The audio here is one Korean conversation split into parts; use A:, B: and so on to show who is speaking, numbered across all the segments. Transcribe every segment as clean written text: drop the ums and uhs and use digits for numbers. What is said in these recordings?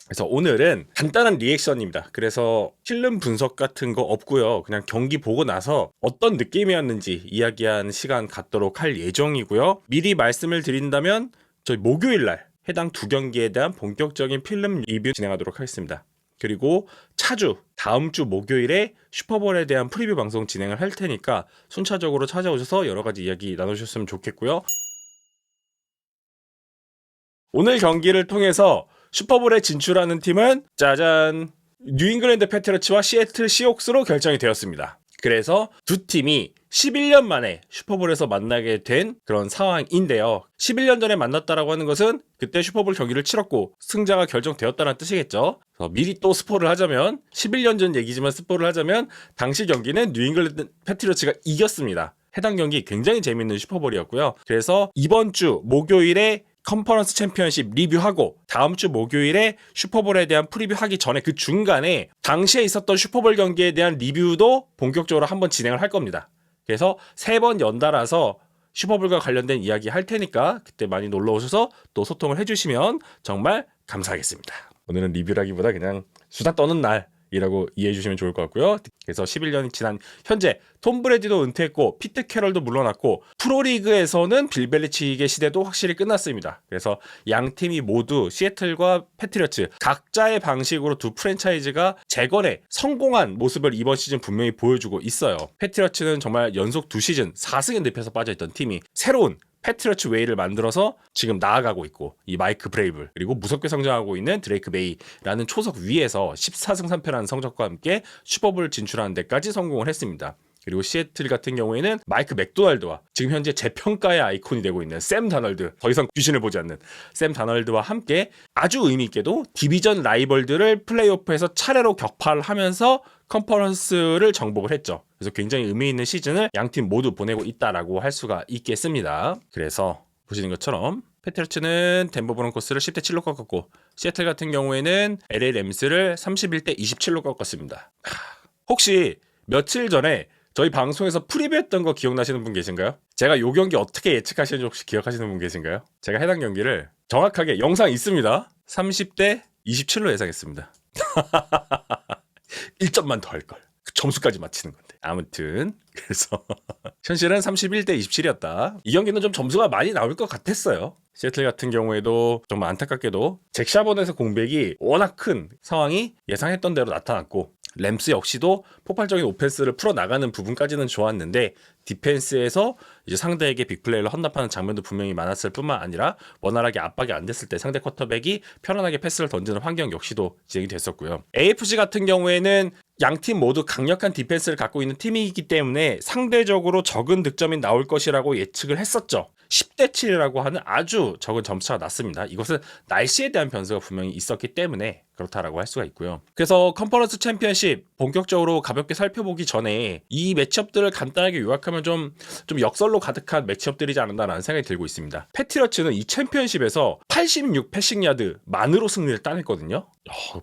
A: 그래서 오늘은 간단한 리액션입니다. 그래서 필름 분석 같은 거 없고요. 그냥 경기 보고 나서 어떤 느낌이었는지 이야기하는 시간 갖도록 할 예정이고요. 미리 말씀을 드린다면 저희 목요일 날 해당 두 경기에 대한 본격적인 필름 리뷰 진행하도록 하겠습니다. 그리고 차주 다음 주 목요일에 슈퍼볼에 대한 프리뷰 방송 진행을 할 테니까 순차적으로 찾아오셔서 여러 가지 이야기 나누셨으면 좋겠고요. 오늘 경기를 통해서 슈퍼볼에 진출하는 팀은 짜잔, 뉴잉글랜드 패트리어츠와 시애틀 시옥스로 결정이 되었습니다. 그래서 두 팀이 11년 만에 슈퍼볼에서 만나게 된 그런 상황인데요. 11년 전에 만났다라고 하는 것은 그때 슈퍼볼 경기를 치렀고 승자가 결정되었다는 뜻이겠죠. 그래서 미리 또 스포를 하자면 11년 전 얘기지만 스포를 하자면 당시 경기는 뉴잉글랜드 패트리어츠가 이겼습니다. 해당 경기 굉장히 재밌는 슈퍼볼이었고요. 그래서 이번 주 목요일에 컨퍼런스 챔피언십 리뷰하고 다음 주 목요일에 슈퍼볼에 대한 프리뷰하기 전에 그 중간에 당시에 있었던 슈퍼볼 경기에 대한 리뷰도 본격적으로 한번 진행을 할 겁니다. 그래서 3번 연달아서 슈퍼볼과 관련된 이야기 할 테니까 그때 많이 놀러 오셔서 또 소통을 해주시면 정말 감사하겠습니다. 오늘은 리뷰라기보다 그냥 수다 떠는 날이라고 이해해 주시면 좋을 것 같고요. 그래서 11년이 지난 현재 톰 브래디도 은퇴했고 피트 캐럴도 물러났고 프로리그에서는 빌 벨리치익의 시대도 확실히 끝났습니다. 그래서 양 팀이 모두 시애틀과 패트리어츠 각자의 방식으로 두 프랜차이즈가 재건에 성공한 모습을 이번 시즌 분명히 보여주고 있어요. 패트리어츠는 정말 연속 2시즌 4승에 늪에서 빠져있던 팀이 새로운 패트리어츠 웨이를 만들어서 지금 나아가고 있고 이 마이크 브레이블 그리고 무섭게 성장하고 있는 드레이크 메이라는 초석 위에서 14승 3패라는 성적과 함께 슈퍼볼 진출하는 데까지 성공을 했습니다. 그리고 시애틀 같은 경우에는 마이크 맥도날드와 지금 현재 재평가의 아이콘이 되고 있는 샘 다널드, 더 이상 귀신을 보지 않는 샘 다널드와 함께 아주 의미있게도 디비전 라이벌들을 플레이오프에서 차례로 격파를 하면서 컨퍼런스를 정복을 했죠. 그래서 굉장히 의미 있는 시즌을 양팀 모두 보내고 있다라고 할 수가 있겠습니다. 그래서 보시는 것처럼 패트리어츠는 덴버 브론코스를 10대 7로 꺾었고 시애틀 같은 경우에는 LA 램스를 31대 27로 꺾었습니다. 혹시 며칠 전에 저희 방송에서 프리뷰했던 거 기억나시는 분 계신가요? 제가 요 경기 어떻게 예측하시는지 혹시 기억하시는 분 계신가요? 제가 해당 경기를 정확하게 영상 있습니다. 30대 27로 예상했습니다. 1점만 더 할걸. 그 점수까지 맞히는 건데. 아무튼 그래서 현실은 31대 27이었다. 이 경기는 좀 점수가 많이 나올 것 같았어요. 시애틀 같은 경우에도 정말 안타깝게도 잭 샤본에서 공백이 워낙 큰 상황이 예상했던 대로 나타났고 램스 역시도 폭발적인 오펜스를 풀어나가는 부분까지는 좋았는데 디펜스에서 이제 상대에게 빅플레이를 헌납하는 장면도 분명히 많았을 뿐만 아니라 원활하게 압박이 안 됐을 때 상대 쿼터백이 편안하게 패스를 던지는 환경 역시도 진행이 됐었고요. AFC 같은 경우에는 양팀 모두 강력한 디펜스를 갖고 있는 팀이기 때문에 상대적으로 적은 득점이 나올 것이라고 예측을 했었죠. 10대 7이라고 하는 아주 적은 점수차가 났습니다. 이것은 날씨에 대한 변수가 분명히 있었기 때문에 그렇다라고 할 수가 있고요. 그래서 컨퍼런스 챔피언십 본격적으로 가볍게 살펴보기 전에 이 매치업들을 간단하게 요약하면 좀 역설로 가득한 매치업들이지 않았나라는 생각이 들고 있습니다. 패트리어츠는 이 챔피언십에서 86 패싱 야드 만으로 승리를 따냈거든요.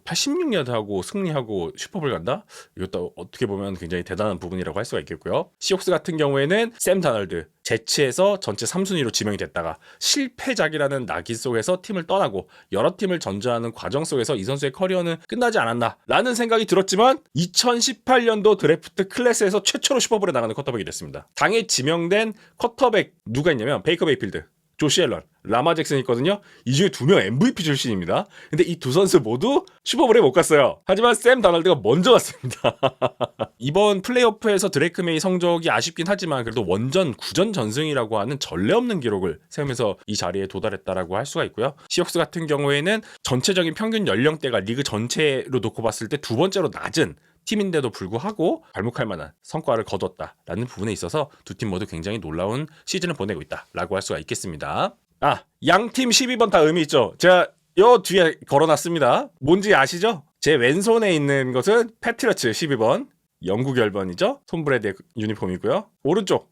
A: 86야드하고 승리하고 슈퍼볼 간다? 이것도 어떻게 보면 굉장히 대단한 부분이라고 할 수가 있겠고요. 시옥스 같은 경우에는 샘 다널드 제치에서 전체 3순위로 지명이 됐다가 실패작이라는 낙인 속에서 팀을 떠나고 여러 팀을 전전하는 과정 속에서 이 선수의 커리어는 끝나지 않았나 라는 생각이 들었지만 2018년도 드래프트 클래스에서 최초로 슈퍼볼에 나가는 쿼터백이 됐습니다. 당에 지명된 쿼터백 누가 있냐면 베이커 베이필드, 조시 앨런, 라마 잭슨이 있거든요. 이 중에 2명 MVP 출신입니다. 근데 이 두 선수 모두 슈퍼볼에 못 갔어요. 하지만 샘 다널드가 먼저 왔습니다. 이번 플레이오프에서 드레이크 메이 성적이 아쉽긴 하지만 그래도 원전 9전 전승이라고 하는 전례 없는 기록을 세우면서 이 자리에 도달했다라고 할 수가 있고요. 시옥스 같은 경우에는 전체적인 평균 연령대가 리그 전체로 놓고 봤을 때 두 번째로 낮은 팀인데도 불구하고 발목할 만한 성과를 거뒀다라는 부분에 있어서 두 팀 모두 굉장히 놀라운 시즌을 보내고 있다라고 할 수가 있겠습니다. 양팀 12번 다 의미 있죠. 제가 요 뒤에 걸어놨습니다. 뭔지 아시죠? 제 왼손에 있는 것은 패트리어츠 12번 영국 열번이죠. 톰 브래드의 유니폼이고요. 오른쪽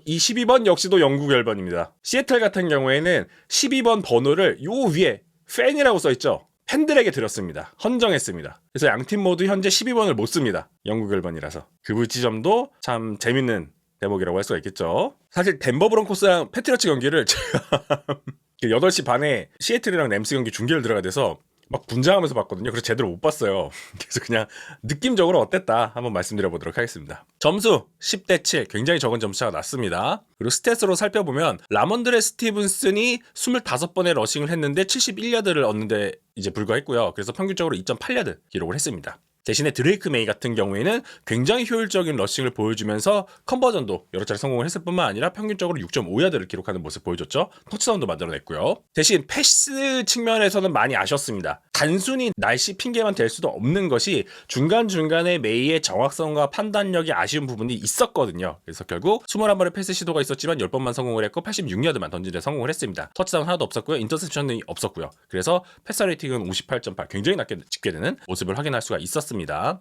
A: 이 12번 역시도 영국 열번입니다. 시애틀 같은 경우에는 12번 번호를 요 위에 팬이라고 써있죠. 팬들에게 드렸습니다. 헌정했습니다. 그래서 양팀 모두 현재 12번을 못 씁니다. 영국 열번이라서. 그 지점도 참 재밌는 대목이라고 할 수가 있겠죠. 사실 덴버 브론코스랑 패트리어츠 경기를 제가 8시 반에 시애틀이랑 램스 경기 중계를 들어가 돼서 막 분장하면서 봤거든요. 그래서 제대로 못 봤어요. 그래서 그냥 느낌적으로 어땠다 한번 말씀드려보도록 하겠습니다. 점수 10대 7, 굉장히 적은 점수차가 났습니다. 그리고 스탯으로 살펴보면 라몬드레 스티븐슨이 25번의 러싱을 했는데 71야드를 얻는데 이제 불과했고요. 그래서 평균적으로 2.8야드 기록을 했습니다. 대신에 드레이크 메이 같은 경우에는 굉장히 효율적인 러싱을 보여주면서 컨버전도 여러 차례 성공을 했을 뿐만 아니라 평균적으로 6.5야드를 기록하는 모습 보여줬죠. 터치다운도 만들어냈고요. 대신 패스 측면에서는 많이 아쉬웠습니다. 단순히 날씨 핑계만 될 수도 없는 것이 중간중간에 메이의 정확성과 판단력이 아쉬운 부분이 있었거든요. 그래서 결국 21번의 패스 시도가 있었지만 10번만 성공을 했고 86야드만 던지는데 성공을 했습니다. 터치다운 하나도 없었고요. 인터셉션이 없었고요. 그래서 패스 레이팅은 58.8, 굉장히 낮게 집계 되는 모습을 확인할 수가 있었습니다.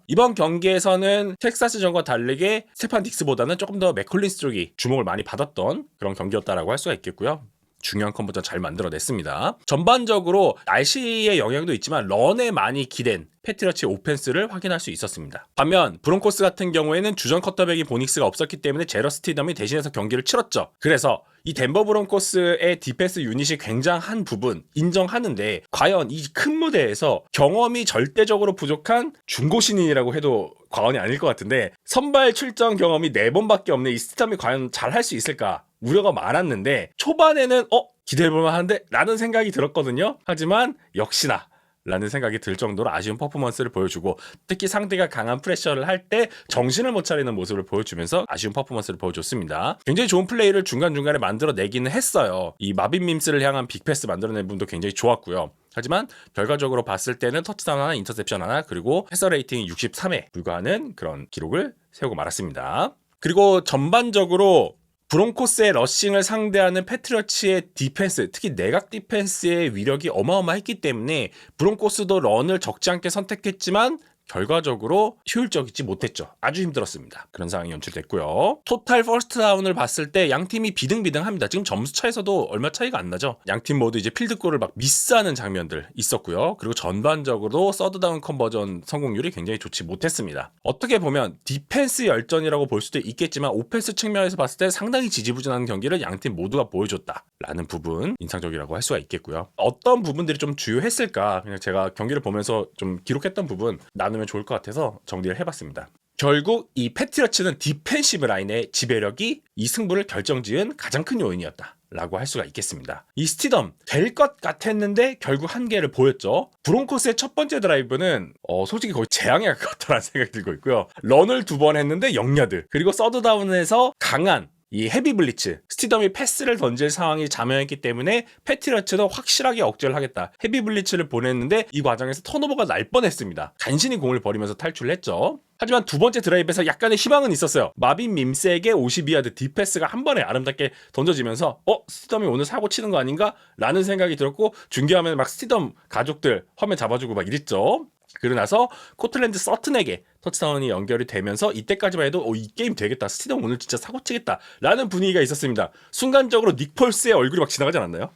A: 이번 경기에서는 텍사스전과 다르게 스테판 딕스보다는 조금 더 맥콜린스 쪽이 주목을 많이 받았던 그런 경기였다라고 할 수가 있겠고요. 중요한 컨버전 잘 만들어냈습니다. 전반적으로 날씨의 영향도 있지만 런에 많이 기댄 패트리어츠의 오펜스를 확인할 수 있었습니다. 반면 브론코스 같은 경우에는 주전 쿼터백이 보닉스가 없었기 때문에 제러 스티덤이 대신해서 경기를 치렀죠. 그래서 이 덴버 브론코스의 디펜스 유닛이 굉장한 부분 인정하는데 과연 이 큰 무대에서 경험이 절대적으로 부족한 중고 신인이라고 해도 과언이 아닐 것 같은데 선발 출전 경험이 4번밖에 없는 이 스티덤이 과연 잘할 수 있을까? 우려가 많았는데 초반에는 기대해볼만 한데 라는 생각이 들었거든요. 하지만 역시나 라는 생각이 들 정도로 아쉬운 퍼포먼스를 보여주고 특히 상대가 강한 프레셔를 할 때 정신을 못 차리는 모습을 보여주면서 아쉬운 퍼포먼스를 보여줬습니다. 굉장히 좋은 플레이를 중간중간에 만들어내기는 했어요. 이 마빈 밈스를 향한 빅패스 만들어낸 부분도 굉장히 좋았고요. 하지만 결과적으로 봤을 때는 터치다운 하나, 인터셉션 하나, 그리고 패서 레이팅이 63에 불과하는 그런 기록을 세우고 말았습니다. 그리고 전반적으로 브론코스의 러싱을 상대하는 패트리어츠의 디펜스, 특히 내각 디펜스의 위력이 어마어마했기 때문에 브론코스도 런을 적지 않게 선택했지만 결과적으로 효율적이지 못했죠. 아주 힘들었습니다. 그런 상황이 연출됐고요. 토탈 퍼스트 다운을 봤을 때 양 팀이 비등비등합니다. 지금 점수 차에서도 얼마 차이가 안 나죠. 양 팀 모두 이제 필드골을 막 미스하는 장면들 있었고요. 그리고 전반적으로 서드 다운 컨버전 성공률이 굉장히 좋지 못했습니다. 어떻게 보면 디펜스 열전이라고 볼 수도 있겠지만 오펜스 측면에서 봤을 때 상당히 지지부진한 경기를 양 팀 모두가 보여줬다라는 부분 인상적이라고 할 수가 있겠고요. 어떤 부분들이 좀 주요했을까? 그냥 제가 경기를 보면서 좀 기록했던 부분 나누면 좋을 것 같아서 정리를 해봤습니다. 결국 이 패트리어츠는 디펜시브 라인의 지배력이 이 승부를 결정지은 가장 큰 요인이었다 라고 할 수가 있겠습니다. 이 스티덤 될 것 같았는데 결국 한계를 보였죠. 브론코스의 첫 번째 드라이브는 솔직히 거의 재앙에 가깝다는 생각이 들고 있고요. 런을 2번 했는데 0야드, 그리고 서드다운에서 강한 이 헤비 블리츠, 스티덤이 패스를 던질 상황이 자명했기 때문에 패트리어츠도 확실하게 억제를 하겠다. 헤비 블리츠를 보냈는데 이 과정에서 턴오버가 날 뻔했습니다. 간신히 공을 버리면서 탈출을 했죠. 하지만 두 번째 드라이브에서 약간의 희망은 있었어요. 마빈 밈스에게 52야드 딥패스가 한 번에 아름답게 던져지면서 스티덤이 오늘 사고 치는 거 아닌가? 라는 생각이 들었고 중계하면 막 스티덤 가족들 화면 잡아주고 막 이랬죠. 그러고 나서 코틀랜드 서튼에게 터치다운이 연결이 되면서 이때까지만 해도 이 게임 되겠다, 스티덤 오늘 진짜 사고치겠다 라는 분위기가 있었습니다. 순간적으로 닉 폴스의 얼굴이 막 지나가지 않았나요?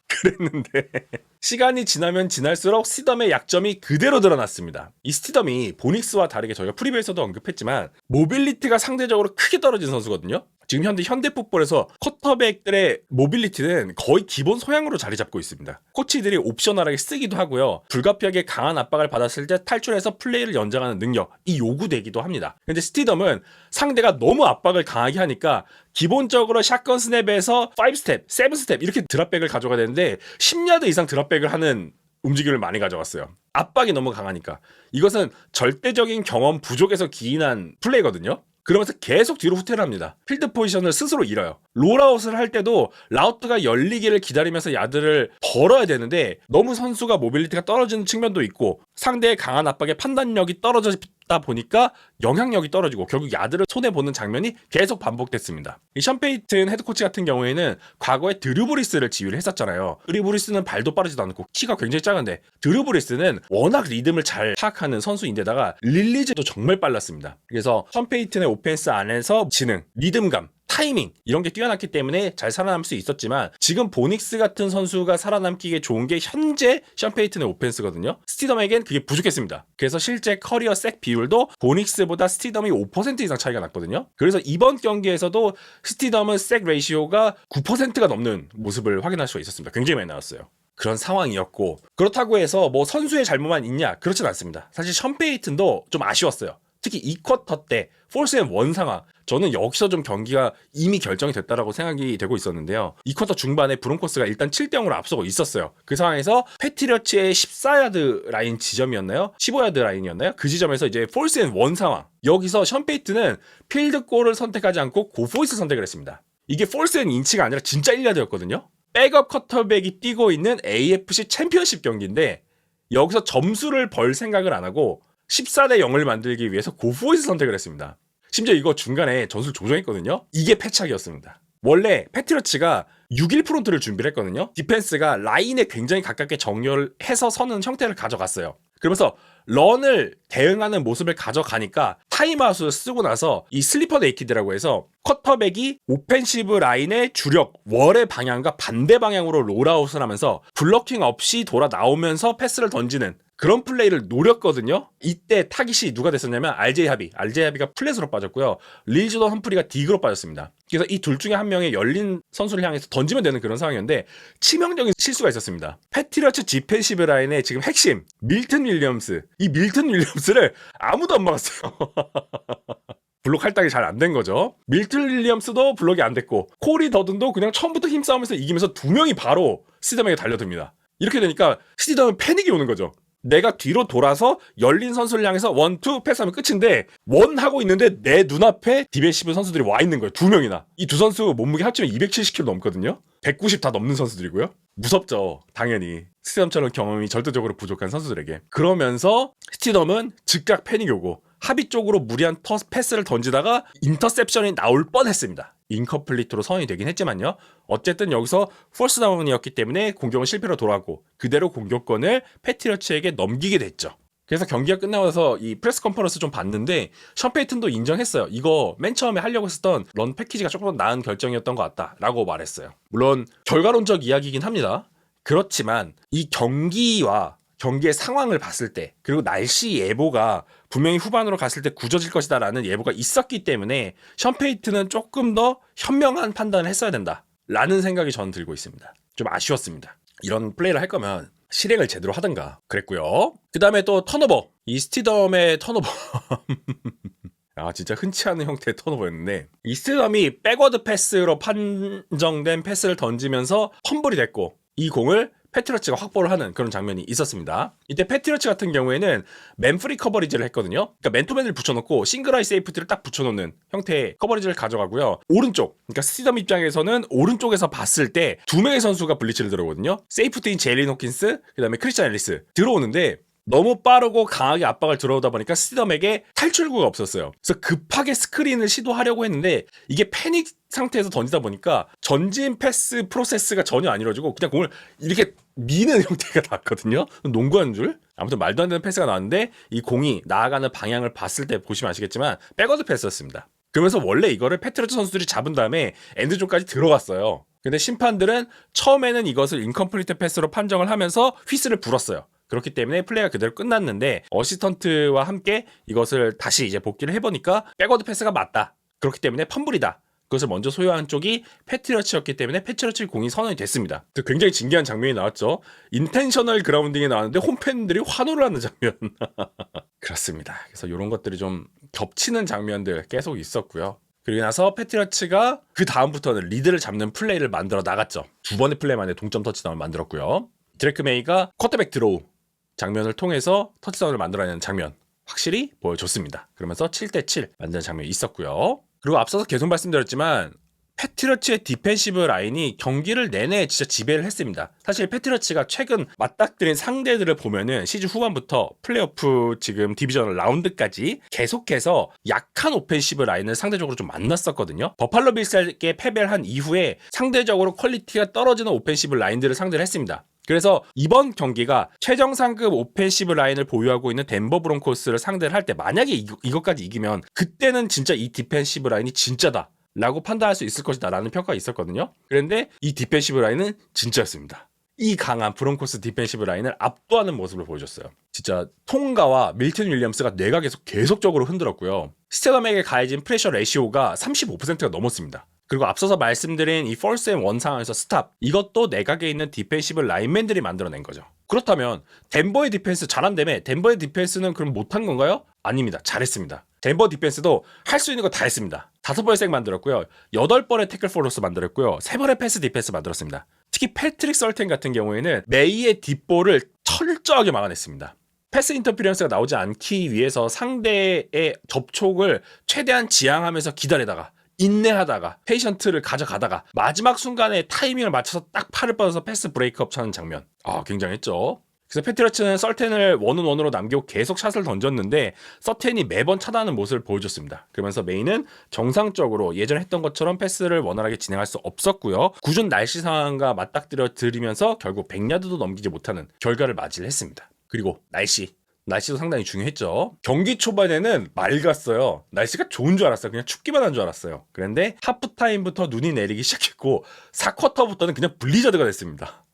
A: 그랬는데 시간이 지나면 지날수록 스티덤의 약점이 그대로 드러났습니다. 이 스티덤이 보닉스와 다르게 저희가 프리뷰에서도 언급했지만 모빌리티가 상대적으로 크게 떨어진 선수거든요. 지금 현대 풋볼에서 쿼터백들의 모빌리티는 거의 기본 소양으로 자리 잡고 있습니다. 코치들이 옵셔널하게 쓰기도 하고요. 불가피하게 강한 압박을 받았을 때 탈출해서 플레이를 연장하는 능력이 요구되기도 합니다. 근데 스티덤은 상대가 너무 압박을 강하게 하니까 기본적으로 샷건 스냅에서 5스텝, 7스텝 이렇게 드랍백을 가져가야 되는데 10야드 이상 드랍백을 하는 움직임을 많이 가져갔어요. 압박이 너무 강하니까. 이것은 절대적인 경험 부족에서 기인한 플레이거든요. 그러면서 계속 뒤로 후퇴를 합니다. 필드 포지션을 스스로 잃어요. 롤아웃을 할 때도 라우트가 열리기를 기다리면서 야드를 벌어야 되는데 너무 선수가 모빌리티가 떨어지는 측면도 있고 상대의 강한 압박에 판단력이 떨어지다 보니까 영향력이 떨어지고 결국 야드를 손해보는 장면이 계속 반복됐습니다. 이 션 페이튼 헤드코치 같은 경우에는 과거에 드류 브리스를 지휘를 했었잖아요. 드류 브리스는 발도 빠르지도 않고 키가 굉장히 작은데 드류 브리스는 워낙 리듬을 잘 파악하는 선수인데다가 릴리즈도 정말 빨랐습니다. 그래서 션 페이튼의 오펜스 안에서 지능, 리듬감, 타이밍 이런 게 뛰어났기 때문에 잘 살아남을 수 있었지만 지금 보닉스 같은 선수가 살아남기에 좋은 게 현재 션 페이튼의 오펜스거든요. 스티덤에겐 그게 부족했습니다. 그래서 실제 커리어 색 비율도 보닉스보다 스티덤이 5% 이상 차이가 났거든요. 그래서 이번 경기에서도 스티덤은 색 레이시오가 9%가 넘는 모습을 확인할 수가 있었습니다. 굉장히 많이 나왔어요. 그런 상황이었고, 그렇다고 해서 뭐 선수의 잘못만 있냐? 그렇진 않습니다. 사실 션 페이튼도 좀 아쉬웠어요. 특히 2쿼터 때 폴스 앤 원 상황, 저는 여기서 좀 경기가 이미 결정이 됐다라고 생각이 되고 있었는데요. 2쿼터 중반에 브론코스가 일단 7대0으로 앞서고 있었어요. 그 상황에서 패트리어츠의 14야드 라인 지점이었나요? 15야드 라인이었나요? 그 지점에서 이제 폴스 앤 원 상황, 여기서 션 페이튼은 필드골을 선택하지 않고 고포이스 선택을 했습니다. 이게 폴스 앤 인치가 아니라 진짜 1야드였거든요. 백업 커터백이 뛰고 있는 AFC 챔피언십 경기인데 여기서 점수를 벌 생각을 안 하고 14대 0을 만들기 위해서 고포이스 선택을 했습니다. 심지어 이거 중간에 전술 조정했거든요. 이게 패착이었습니다. 원래 패트리어츠가 6일 프론트를 준비를 했거든요. 디펜스가 라인에 굉장히 가깝게 정렬해서 서는 형태를 가져갔어요. 그러면서 런을 대응하는 모습을 가져가니까 타임아웃을 쓰고 나서 이 슬리퍼 네이키드라고 해서 쿼터백이 오펜시브 라인의 주력 월의 방향과 반대 방향으로 롤아웃을 하면서 블러킹 없이 돌아 나오면서 패스를 던지는 그런 플레이를 노렸거든요. 이때 타깃이 누가 됐었냐면 RJ 하비가 플랫으로 빠졌고요. 릴즈던 험프리가 딕으로 빠졌습니다. 그래서 이 둘 중에 한 명의 열린 선수를 향해서 던지면 되는 그런 상황이었는데 치명적인 실수가 있었습니다. 패트리어츠 디펜시브 라인의 지금 핵심 밀튼 윌리엄스, 이 밀튼 윌리엄스를 아무도 안 막았어요. 블록 할당이 잘 안 된 거죠. 밀튼 윌리엄스도 블록이 안 됐고 코리 더든도 그냥 처음부터 힘싸움에서 이기면서 두 명이 바로 스티덤에게 달려듭니다. 이렇게 되니까 스티덤은 패닉이 오는 거죠. 내가 뒤로 돌아서 열린 선수를 향해서 1, 2 패스하면 끝인데 원 하고 있는데 내 눈앞에 디펜시브 선수들이 와 있는 거예요. 두 명이나. 이 두 선수 몸무게 합치면 270kg 넘거든요. 190 다 넘는 선수들이고요. 무섭죠. 당연히. 스티덤처럼 경험이 절대적으로 부족한 선수들에게. 그러면서 스티덤은 즉각 패닉이 오고 하비 쪽으로 무리한 패스를 던지다가 인터셉션이 나올 뻔했습니다. 인컴플리트로 선언이 되긴 했지만요. 어쨌든 여기서 포스 다운이었기 때문에 공격은 실패로 돌아가고 그대로 공격권을 패트리어츠에게 넘기게 됐죠. 그래서 경기가 끝나고 나서 이 프레스 컨퍼런스 좀 봤는데 션 페이튼도 인정했어요. 이거 맨 처음에 하려고 했었던 런 패키지가 조금 더 나은 결정이었던 것 같다라고 말했어요. 물론 결과론적 이야기이긴 합니다. 그렇지만 이 경기와 경기의 상황을 봤을 때 그리고 날씨 예보가 분명히 후반으로 갔을 때 굳어질 것이다라는 예보가 있었기 때문에 션 페이튼은 조금 더 현명한 판단을 했어야 된다라는 생각이 저는 들고 있습니다. 좀 아쉬웠습니다. 이런 플레이를 할 거면 실행을 제대로 하든가 그랬고요. 그 다음에 또 턴오버. 이 스티덤의 턴오버. 아 진짜 흔치 않은 형태의 턴오버였는데 이 스티덤이 백워드 패스로 판정된 패스를 던지면서 험블이 됐고 이 공을 패트리어츠가 확보를 하는 그런 장면이 있었습니다. 이때 패트리어츠 같은 경우에는 맨프리 커버리지를 했거든요. 그러니까 맨투맨을 붙여놓고 싱글아이 세이프티를 딱 붙여놓는 형태의 커버리지를 가져가고요. 오른쪽, 그러니까 스티덤 입장에서는 오른쪽에서 봤을 때 두 명의 선수가 블리츠를 들어오거든요. 세이프티인 제일린 호킨스, 그 다음에 크리스찬 앨리스 들어오는데 너무 빠르고 강하게 압박을 들어오다 보니까 스티덤에게 탈출구가 없었어요. 그래서 급하게 스크린을 시도하려고 했는데 이게 패닉 상태에서 던지다 보니까 전진 패스 프로세스가 전혀 안 이루어지고 그냥 공을 이렇게 미는 형태가 났거든요. 농구하는 줄. 아무튼 말도 안 되는 패스가 나왔는데 이 공이 나아가는 방향을 봤을 때 보시면 아시겠지만 백워드 패스였습니다. 그러면서 원래 이거를 패트리어츠 선수들이 잡은 다음에 엔드존까지 들어갔어요. 근데 심판들은 처음에는 이것을 인컴플리트 패스로 판정을 하면서 휘슬을 불었어요. 그렇기 때문에 플레이가 그대로 끝났는데 어시스턴트와 함께 이것을 다시 이제 복귀를 해보니까 백워드 패스가 맞다. 그렇기 때문에 펌블이다. 그것을 먼저 소유한 쪽이 패트리어츠였기 때문에 패트리어츠 공이 선언이 됐습니다. 굉장히 진기한 장면이 나왔죠. 인텐셔널 그라운딩이 나왔는데 홈팬들이 환호를 하는 장면. 그렇습니다. 그래서 이런 것들이 좀 겹치는 장면들 계속 있었고요. 그리고 나서 패트리어츠가 그 다음부터는 리드를 잡는 플레이를 만들어 나갔죠. 두 번의 플레이 만에 동점 터치다운을 만들었고요. 드레이크 메이가 쿼터백 드로우 장면을 통해서 터치다운을 만들어내는 장면 확실히 보여줬습니다. 그러면서 7대7 만드는 장면이 있었고요. 그리고 앞서서 계속 말씀드렸지만 패트리어츠의 디펜시브 라인이 경기를 내내 진짜 지배를 했습니다. 사실 패트리어츠가 최근 맞닥뜨린 상대들을 보면은 시즌 후반부터 플레이오프 지금 디비전 라운드까지 계속해서 약한 오펜시브 라인을 상대적으로 좀 만났었거든요. 버팔로 빌스에게 패배를 한 이후에 상대적으로 퀄리티가 떨어지는 오펜시브 라인들을 상대를 했습니다. 그래서 이번 경기가 최정상급 오펜시브 라인을 보유하고 있는 덴버 브론코스를 상대를 할 때 만약에 이것까지 이기면 그때는 진짜 이 디펜시브 라인이 진짜다 라고 판단할 수 있을 것이다 라는 평가가 있었거든요. 그런데 이 디펜시브 라인은 진짜였습니다. 이 강한 브론코스 디펜시브 라인을 압도하는 모습을 보여줬어요. 진짜 통가와 밀튼 윌리엄스가 뇌가 계속적으로 흔들었고요. 스테덤에게 가해진 프레셔 레시오가 35%가 넘었습니다. 그리고 앞서서 말씀드린 이 펄스 앤 원 상황에서 스탑, 이것도 내각에 있는 디펜시브 라인맨들이 만들어낸 거죠. 그렇다면 덴버의 디펜스 잘한다며 덴버의 디펜스는 그럼 못한 건가요? 아닙니다. 잘했습니다. 덴버 디펜스도 할 수 있는 거 다 했습니다. 5번의 색 만들었고요. 8번의 태클 포로스 만들었고요. 3번의 패스 디펜스 만들었습니다. 특히 패트릭 설텐 같은 경우에는 메이의 뒷볼을 철저하게 막아냈습니다. 패스 인터피런스가 나오지 않기 위해서 상대의 접촉을 최대한 지양하면서 기다리다가 인내하다가 페이션트를 가져가다가 마지막 순간에 타이밍을 맞춰서 딱 팔을 뻗어서 패스 브레이크업 차는 장면, 굉장했죠. 그래서 패트리어츠는 설텐을 원온원으로 남기고 계속 샷을 던졌는데 서텐이 매번 차단하는 모습을 보여줬습니다. 그러면서 메인은 정상적으로 예전에 했던 것처럼 패스를 원활하게 진행할 수 없었고요. 굳은 날씨 상황과 맞닥뜨려 들이면서 결국 100야드도 넘기지 못하는 결과를 맞이를 했습니다. 그리고 날씨도 상당히 중요했죠. 경기 초반에는 맑았어요. 날씨가 좋은 줄 알았어요. 그냥 춥기만 한 줄 알았어요. 그런데 하프타임부터 눈이 내리기 시작했고 4쿼터부터는 그냥 블리자드가 됐습니다.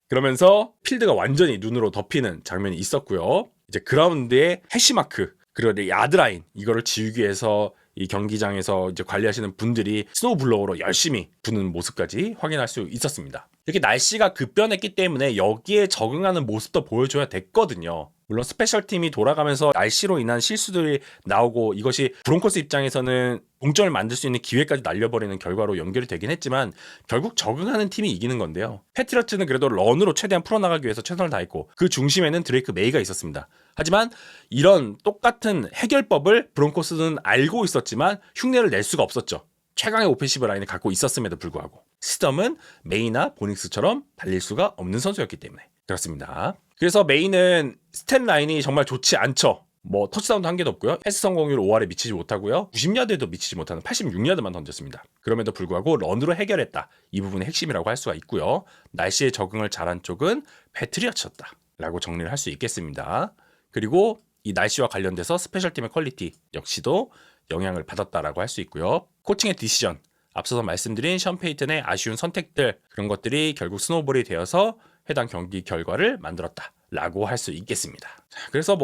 A: 그러면서 필드가 완전히 눈으로 덮이는 장면이 있었고요. 이제 그라운드에 해시마크 그리고 야드라인 이거를 지우기 위해서 이 경기장에서 이제 관리하시는 분들이 스노우블로어로 열심히 부는 모습까지 확인할 수 있었습니다. 이렇게 날씨가 급변했기 때문에 여기에 적응하는 모습도 보여줘야 됐거든요. 물론 스페셜팀이 돌아가면서 날씨로 인한 실수들이 나오고 이것이 브론코스 입장에서는 동점을 만들 수 있는 기회까지 날려버리는 결과로 연결이 되긴 했지만 결국 적응하는 팀이 이기는 건데요. 패트리어츠는 그래도 런으로 최대한 풀어나가기 위해서 최선을 다했고 그 중심에는 드레이크 메이가 있었습니다. 하지만 이런 똑같은 해결법을 브론코스는 알고 있었지만 흉내를 낼 수가 없었죠. 최강의 오펜시브 라인을 갖고 있었음에도 불구하고 스덤은 메이나 보닉스처럼 달릴 수가 없는 선수였기 때문에 그렇습니다. 그래서 메이는 스탯 라인이 정말 좋지 않죠. 터치다운도 한 개도 없고요. 패스 성공률 5할에 미치지 못하고요. 90야드에도 미치지 못하는 86야드만 던졌습니다. 그럼에도 불구하고 런으로 해결했다. 이 부분이 핵심이라고 할 수가 있고요. 날씨에 적응을 잘한 쪽은 패트리어츠였다 라고 정리를 할 수 있겠습니다. 그리고 이 날씨와 관련돼서 스페셜팀의 퀄리티 역시도 영향을 받았다라고 할 수 있고요. 코칭의 디시전, 앞서서 말씀드린 션 페이튼의 아쉬운 선택들, 그런 것들이 결국 스노우볼이 되어서 해당 경기 결과를 만들었다라고 할 수 있겠습니다. 그래서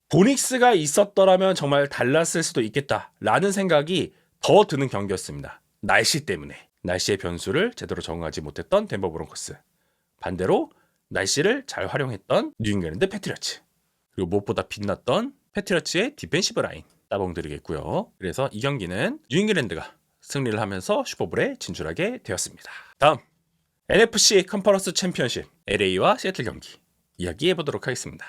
A: 보닉스가 있었더라면 정말 달랐을 수도 있겠다라는 생각이 더 드는 경기였습니다. 날씨 때문에. 날씨의 변수를 제대로 적응하지 못했던 덴버 브론코스. 반대로 날씨를 잘 활용했던 뉴잉글랜드 패트리어츠. 그리고 무엇보다 빛났던 패트리어츠의 디펜시브 라인 따봉 드리겠고요. 그래서 이 경기는 뉴잉글랜드가 승리를 하면서 슈퍼볼에 진출하게 되었습니다. 다음 NFC 컨퍼런스 챔피언십 LA와 시애틀 경기 이야기해 보도록 하겠습니다.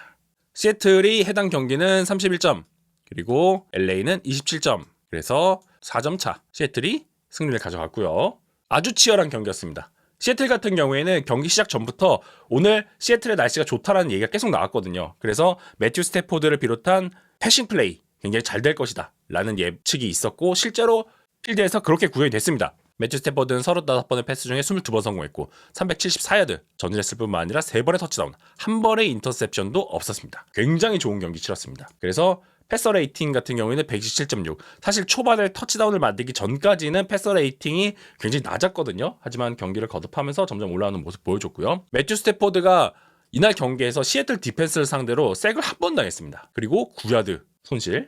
A: 시애틀이 해당 경기는 31점 그리고 LA는 27점 그래서 4점 차 시애틀이 승리를 가져갔고요. 아주 치열한 경기였습니다. 시애틀 같은 경우에는 경기 시작 전부터 오늘 시애틀의 날씨가 좋다라는 얘기가 계속 나왔거든요. 그래서 매튜 스태포드를 비롯한 패싱 플레이 굉장히 잘 될 것이다 라는 예측이 있었고 실제로 필드에서 그렇게 구현이 됐습니다. 매튜 스태포드는 35번의 패스 중에 22번 성공했고 374야드 전진했을 뿐만 아니라 3번의 터치다운, 1번의 인터셉션도 없었습니다. 굉장히 좋은 경기 치렀습니다. 그래서 패서 레이팅 같은 경우에는 127.6. 사실 초반에 터치다운을 만들기 전까지는 패서 레이팅이 굉장히 낮았거든요. 하지만 경기를 거듭하면서 점점 올라오는 모습 보여줬고요. 매튜 스태포드가 이날 경기에서 시애틀 디펜스를 상대로 색을 한 번 당했습니다. 그리고 9야드 손실에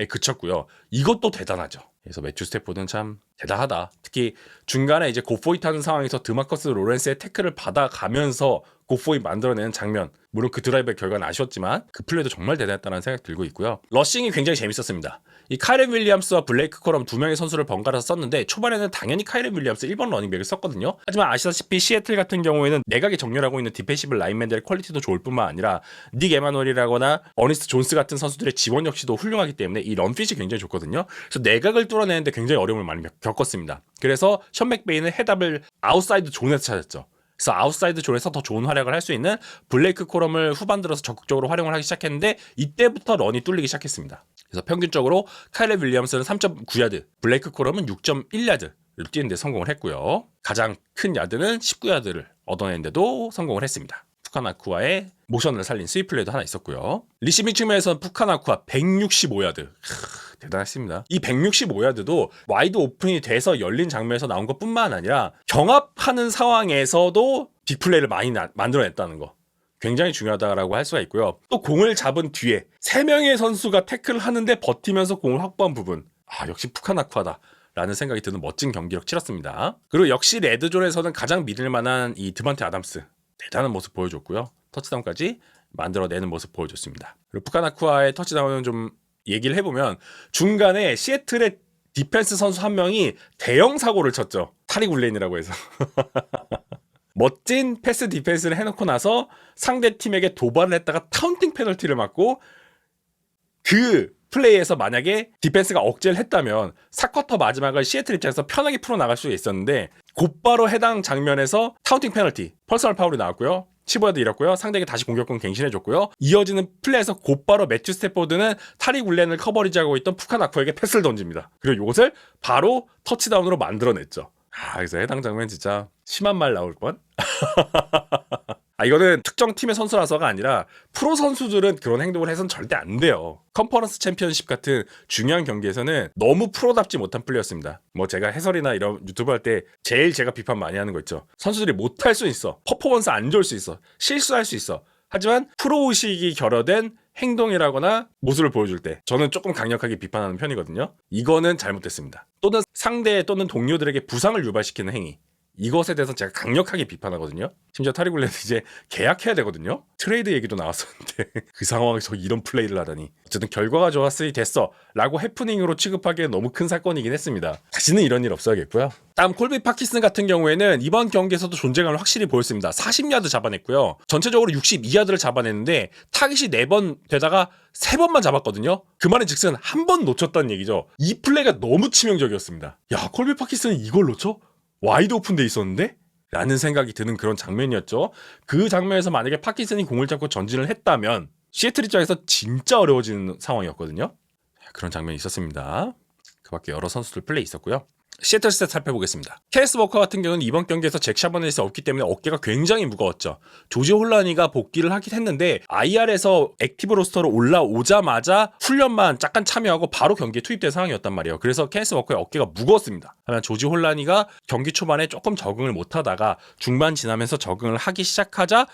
A: 그쳤고요. 이것도 대단하죠. 그래서 매튜 스태포드는 참 대단하다. 특히 중간에 이제 고포잇 하는 상황에서 드마커스 로렌스의 태클을 받아가면서 고포잇 만들어내는 장면. 물론 그 드라이브의 결과는 아쉬웠지만 그 플레이도 정말 대단했다는 생각이 들고 있고요. 러싱이 굉장히 재밌었습니다. 이 카이렌 윌리엄스와 블레이크 코럼 두 명의 선수를 번갈아서 썼는데 초반에는 당연히 카이렌 윌리엄스 1번 러닝백을 썼거든요. 하지만 아시다시피 시애틀 같은 경우에는 내각에 정렬하고 있는 디펜시브 라인맨들의 퀄리티도 좋을 뿐만 아니라 닉 에마누엘이라거나 어니스트 존스 같은 선수들의 지원 역시도 훌륭하기 때문에 이 런핏이 굉장히 좋거든요. 그래서 내각을 뚫어내는데 굉장히 어려움을 많이 겪었습니다. 그래서 션 맥베이는 해답을 아웃사이드 존에서 찾았죠. 그래서 아웃사이드 존에서 더 좋은 활약을 할 수 있는 블레이크 코럼을 후반 들어서 적극적으로 활용을 하기 시작했는데 이때부터 런이 뚫리기 시작했습니다. 그래서 평균적으로 카일레 윌리엄스는 3.9야드, 블레이크 코럼은 6.1야드를 뛰는데 성공을 했고요. 가장 큰 야드는 19야드를 얻어내는데도 성공을 했습니다. 푸카나쿠아의 모션을 살린 스윗 플레이도 하나 있었고요. 리시빙 측면에서는 푸카나쿠아 165야드. 대단했습니다. 이 165야드도 와이드 오픈이 돼서 열린 장면에서 나온 것뿐만 아니라 경합하는 상황에서도 빅플레이를 많이 만들어냈다는 거. 굉장히 중요하다라고 할 수가 있고요. 또 공을 잡은 뒤에 3명의 선수가 태클을 하는데 버티면서 공을 확보한 부분. 역시 푸카나쿠아다 라는 생각이 드는 멋진 경기력 치렀습니다. 그리고 역시 레드존에서는 가장 믿을 만한 이 드반테 아담스 대단한 모습 보여줬고요. 터치다운까지 만들어내는 모습 보여줬습니다. 그리고 푸카나쿠아의 터치다운은 좀 얘기를 해보면 중간에 시애틀의 디펜스 선수 한 명이 대형 사고를 쳤죠. 타릭 울렌이라고 해서. 멋진 패스 디펜스를 해놓고 나서 상대 팀에게 도발을 했다가 카운팅 페널티를 맞고 그 플레이에서 만약에 디펜스가 억제를 했다면 4쿼터 마지막을 시애틀 입장에서 편하게 풀어나갈 수 있었는데 곧바로 해당 장면에서 카운팅 페널티, 퍼스널 파울이 나왔고요. 15야드 잃었고요. 상대에게 다시 공격권 갱신해줬고요. 이어지는 플레이에서 곧바로 매튜 스태포드는 타릭 울렌을 커버리지하고 있던 푸카나쿠에게 패스를 던집니다. 그리고 이것을 바로 터치다운으로 만들어냈죠. 그래서 해당 장면 진짜 심한 말 나올 뻔? 이거는 특정 팀의 선수라서가 아니라 프로 선수들은 그런 행동을 해서는 절대 안 돼요. 컨퍼런스 챔피언십 같은 중요한 경기에서는 너무 프로답지 못한 플레이였습니다. 뭐 제가 해설이나 이런 유튜브 할 때 제일 제가 비판 많이 하는 거 있죠. 선수들이 못할 수 있어. 퍼포먼스 안 좋을 수 있어. 실수할 수 있어. 하지만 프로의식이 결여된 행동이라거나 모습을 보여줄 때 저는 조금 강력하게 비판하는 편이거든요. 이거는 잘못됐습니다. 또는 상대 또는 동료들에게 부상을 유발시키는 행위. 이것에 대해서 제가 강력하게 비판하거든요. 심지어 타릭 울렌은 이제 계약해야 되거든요. 트레이드 얘기도 나왔었는데 그 상황에서 이런 플레이를 하다니. 어쨌든 결과가 좋았으니 됐어 라고 해프닝으로 취급하기에 너무 큰 사건이긴 했습니다. 다시는 이런 일 없어야겠고요. 다음 콜비 파킨슨 같은 경우에는 이번 경기에서도 존재감을 확실히 보였습니다. 40야드 잡아냈고요. 전체적으로 62야드를 잡아냈는데 타깃이 4번 되다가 3번만 잡았거든요. 그 말은 즉슨 한 번 놓쳤다는 얘기죠. 이 플레이가 너무 치명적이었습니다. 야, 콜비 파킨슨은 이걸 놓쳐? 와이드 오픈돼 있었는데? 라는 생각이 드는 그런 장면이었죠. 그 장면에서 만약에 파킨슨이 공을 잡고 전진을 했다면 시애틀 입장에서 진짜 어려워지는 상황이었거든요. 그런 장면이 있었습니다. 그 밖에 여러 선수들 플레이 있었고요. 시애틀 스탯 살펴보겠습니다. 캐리스 워커 같은 경우는 이번 경기에서 잭 샤버넷이 없기 때문에 어깨가 굉장히 무거웠죠. 조지 홀라니가 복귀를 하긴 했는데 IR에서 액티브 로스터로 올라오자마자 훈련만 잠깐 참여하고 바로 경기에 투입된 상황이었단 말이에요. 그래서 캐리스 워커의 어깨가 무거웠습니다. 하지만 조지 홀라니가 경기 초반에 조금 적응을 못하다가 중반 지나면서 적응을 하기 시작하자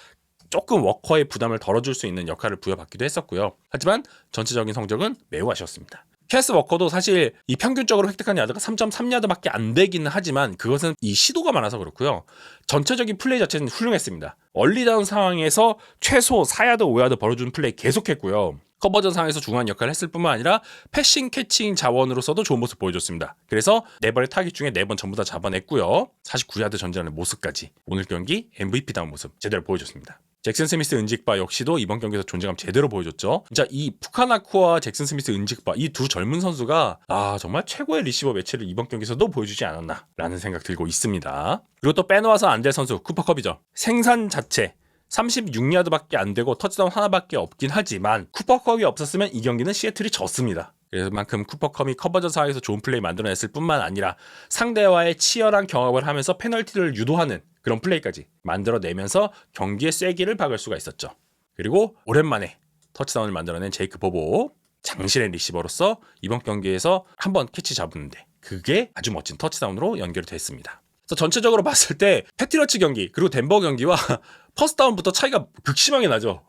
A: 조금 워커의 부담을 덜어줄 수 있는 역할을 부여받기도 했었고요. 하지만 전체적인 성적은 매우 아쉬웠습니다. 캐스 워커도 사실 이 평균적으로 획득한 야드가 3.3야드밖에 안 되기는 하지만 그것은 이 시도가 많아서 그렇고요. 전체적인 플레이 자체는 훌륭했습니다. 얼리다운 상황에서 최소 4야드, 5야드 벌어주는 플레이 계속했고요. 커버전 상황에서 중요한 역할을 했을 뿐만 아니라 패싱 캐칭 자원으로서도 좋은 모습 보여줬습니다. 그래서 4번의 타깃 중에 4번 전부 다 잡아냈고요. 49야드 전진하는 모습까지 오늘 경기 MVP다운 모습 제대로 보여줬습니다. 잭슨 스미스 은직바 역시도 이번 경기에서 존재감 제대로 보여줬죠. 진짜 이 푸카나쿠와 잭슨 스미스 은직바 이 두 젊은 선수가 정말 최고의 리시버 매치를 이번 경기에서도 보여주지 않았나 라는 생각 들고 있습니다. 그리고 또 빼놓아서 안 될 선수 쿠퍼컵이죠. 생산 자체 36야드밖에 안 되고 터치다운 하나밖에 없긴 하지만 쿠퍼컵이 없었으면 이 경기는 시애틀이 졌습니다. 그만큼 쿠퍼컵이 커버전 상황에서 좋은 플레이 만들어냈을 뿐만 아니라 상대와의 치열한 경합을 하면서 페널티를 유도하는 그런 플레이까지 만들어내면서 경기의 쐐기를 박을 수가 있었죠. 그리고 오랜만에 터치다운을 만들어낸 제이크 보보 장신의 리시버로서 이번 경기에서 한번 캐치 잡았는데 그게 아주 멋진 터치다운으로 연결이 됐습니다. 그래서 전체적으로 봤을 때 패트리어츠 경기 그리고 덴버 경기와 퍼스트다운부터 차이가 극심하게 나죠.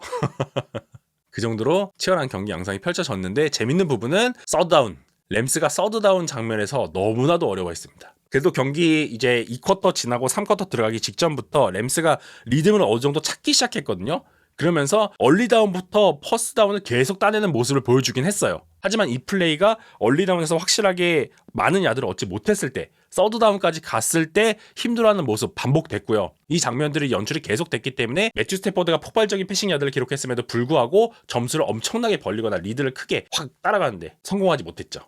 A: 그 정도로 치열한 경기 양상이 펼쳐졌는데 재밌는 부분은 서드다운, 램스가 서드다운 장면에서 너무나도 어려워했습니다. 그래도 경기 이제 2쿼터 지나고 3쿼터 들어가기 직전부터 램스가 리듬을 어느 정도 찾기 시작했거든요. 그러면서 얼리다운부터 퍼스트다운을 계속 따내는 모습을 보여주긴 했어요. 하지만 이 플레이가 얼리다운에서 확실하게 많은 야드를 얻지 못했을 때 서드다운까지 갔을 때 힘들어하는 모습 반복됐고요. 이 장면들이 연출이 계속됐기 때문에 매튜 스태포드가 폭발적인 패싱 야드를 기록했음에도 불구하고 점수를 엄청나게 벌리거나 리드를 크게 확 따라가는데 성공하지 못했죠.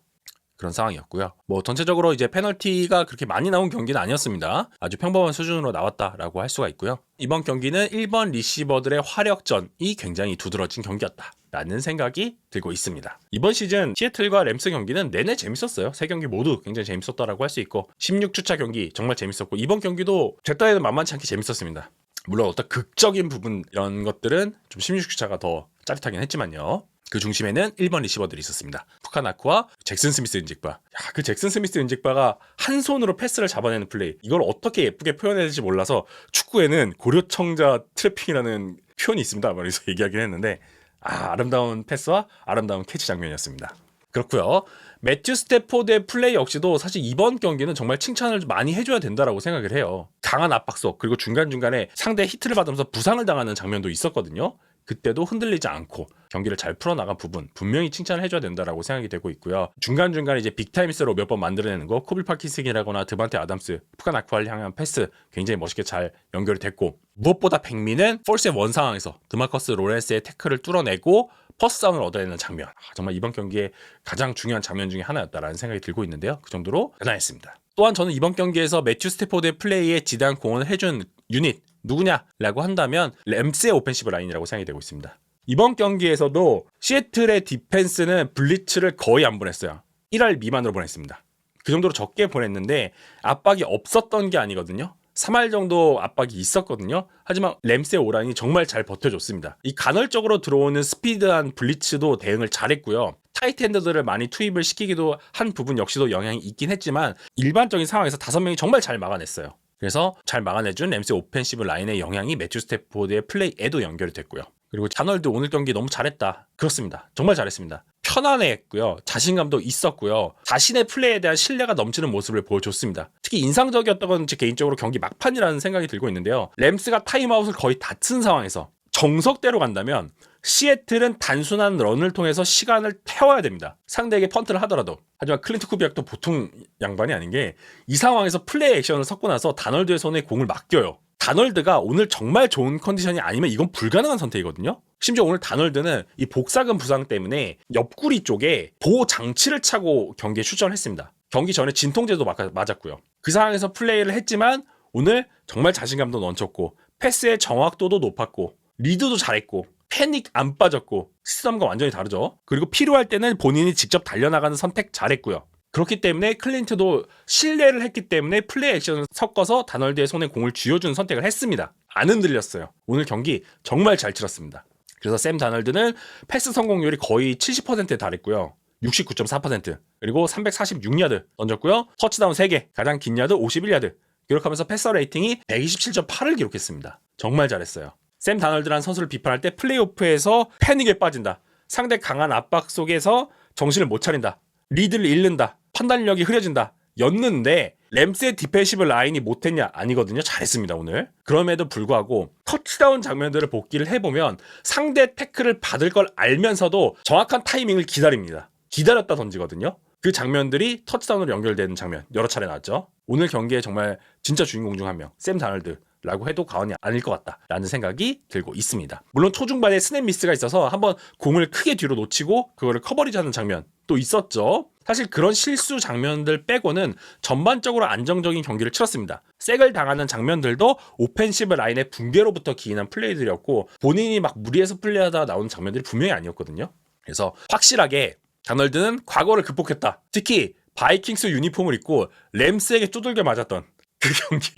A: 그런 상황이었고요. 뭐 전체적으로 이제 페널티가 그렇게 많이 나온 경기는 아니었습니다. 아주 평범한 수준으로 나왔다라고 할 수가 있고요. 이번 경기는 1번 리시버들의 화력전이 굉장히 두드러진 경기였다. 라는 생각이 들고 있습니다. 이번 시즌 시애틀과 램스 경기는 내내 재밌었어요. 3경기 모두 굉장히 재밌었다라고 할 수 있고 16주차 경기 정말 재밌었고 이번 경기도 제 딴에는 만만치 않게 재밌었습니다. 물론 어떤 극적인 부분 이런 것들은 좀 16주차가 더 짜릿하긴 했지만요. 그 중심에는 1번 리시버들이 있었습니다. 푸카나쿠와 잭슨 스미스 은직바. 그 잭슨 스미스 은직바가 한 손으로 패스를 잡아내는 플레이. 이걸 어떻게 예쁘게 표현해야 될지 몰라서 축구에는 고려청자 트래핑이라는 표현이 있습니다. 그래서 얘기하긴 했는데 아름다운 패스와 아름다운 캐치 장면이었습니다. 그렇고요. 매튜 스태포드의 플레이 역시도 사실 이번 경기는 정말 칭찬을 많이 해줘야 된다라고 생각을 해요. 강한 압박속 그리고 중간중간에 상대 히트를 받으면서 부상을 당하는 장면도 있었거든요. 그때도 흔들리지 않고 경기를 잘 풀어나간 부분 분명히 칭찬을 해줘야 된다라고 생각이 되고 있고요. 중간중간에 이제 빅타임스로 몇 번 만들어내는 거 코빌 파킨슨이라거나 드반테 아담스, 푸칸 아쿠아를 향한 패스 굉장히 멋있게 잘 연결이 됐고 무엇보다 백미는 폴스의 원 상황에서 드마커스 로렌스의 태클을 뚫어내고 퍼스다운을 얻어내는 장면 정말 이번 경기의 가장 중요한 장면 중에 하나였다라는 생각이 들고 있는데요. 그 정도로 대단했습니다. 또한 저는 이번 경기에서 매튜 스태포드의 플레이에 지대한 공헌을 해준 유닛 누구냐라고 한다면 램스의 오펜시브 라인이라고 생각이 되고 있습니다. 이번 경기에서도 시애틀의 디펜스는 블리츠를 거의 안 보냈어요. 1할 미만으로 보냈습니다. 그 정도로 적게 보냈는데 압박이 없었던 게 아니거든요. 3할 정도 압박이 있었거든요. 하지만 램스의 오라인이 정말 잘 버텨줬습니다. 이 간헐적으로 들어오는 스피드한 블리츠도 대응을 잘했고요. 타이트핸드들을 많이 투입을 시키기도 한 부분 역시도 영향이 있긴 했지만 일반적인 상황에서 5명이 정말 잘 막아냈어요. 그래서 잘 막아내준 램스의 오펜시브 라인의 영향이 매튜 스태포드의 플레이에도 연결이 됐고요. 그리고 다널드 오늘 경기 너무 잘했다. 그렇습니다. 정말 잘했습니다. 편안했고요. 자신감도 있었고요. 자신의 플레이에 대한 신뢰가 넘치는 모습을 보여줬습니다. 특히 인상적이었던 건 제 개인적으로 경기 막판이라는 생각이 들고 있는데요. 램스가 타임아웃을 거의 다 튼 상황에서 정석대로 간다면 시애틀은 단순한 런을 통해서 시간을 태워야 됩니다. 상대에게 펀트를 하더라도. 하지만 클린트 쿠비악도 보통 양반이 아닌 게 이 상황에서 플레이 액션을 섞고 나서 다널드의 손에 공을 맡겨요. 다널드가 오늘 정말 좋은 컨디션이 아니면 이건 불가능한 선택이거든요. 심지어 오늘 다널드는 이 복사근 부상 때문에 옆구리 쪽에 보호 장치를 차고 경기에 출전을 했습니다. 경기 전에 진통제도 맞았고요. 그 상황에서 플레이를 했지만 오늘 정말 자신감도 넘쳤고 패스의 정확도도 높았고 리드도 잘했고 패닉 안 빠졌고 시스템과 완전히 다르죠. 그리고 필요할 때는 본인이 직접 달려나가는 선택 잘했고요. 그렇기 때문에 클린트도 신뢰를 했기 때문에 플레이 액션을 섞어서 다널드의 손에 공을 쥐어주는 선택을 했습니다. 안 흔들렸어요. 오늘 경기 정말 잘 치렀습니다. 그래서 샘 다널드는 패스 성공률이 거의 70%에 달했고요. 69.4% 그리고 346야드 던졌고요. 터치다운 3개, 가장 긴 야드 51야드 기록하면서 패서 레이팅이 127.8을 기록했습니다. 정말 잘했어요. 샘 다널드라는 선수를 비판할 때 플레이오프에서 패닉에 빠진다. 상대 강한 압박 속에서 정신을 못 차린다. 리드를 잃는다. 판단력이 흐려진다. 였는데 램스의 디펜시브 라인이 못했냐? 아니거든요. 잘했습니다 오늘. 그럼에도 불구하고 터치다운 장면들을 복기를 해보면 상대 태클을 받을 걸 알면서도 정확한 타이밍을 기다립니다. 기다렸다 던지거든요. 그 장면들이 터치다운으로 연결되는 장면 여러 차례 나왔죠. 오늘 경기에 정말 진짜 주인공 중 한 명 샘 다널드라고 해도 과언이 아닐 것 같다라는 생각이 들고 있습니다. 물론 초중반에 스냅 미스가 있어서 한번 공을 크게 뒤로 놓치고 그거를 커버리지하는 장면 또 있었죠. 사실 그런 실수 장면들 빼고는 전반적으로 안정적인 경기를 치렀습니다. 색을 당하는 장면들도 오펜시브 라인의 붕괴로부터 기인한 플레이들이었고 본인이 막 무리해서 플레이하다가 나오는 장면들이 분명히 아니었거든요. 그래서 확실하게 다널드는 과거를 극복했다. 특히 바이킹스 유니폼을 입고 램스에게 두들겨 맞았던 그 경기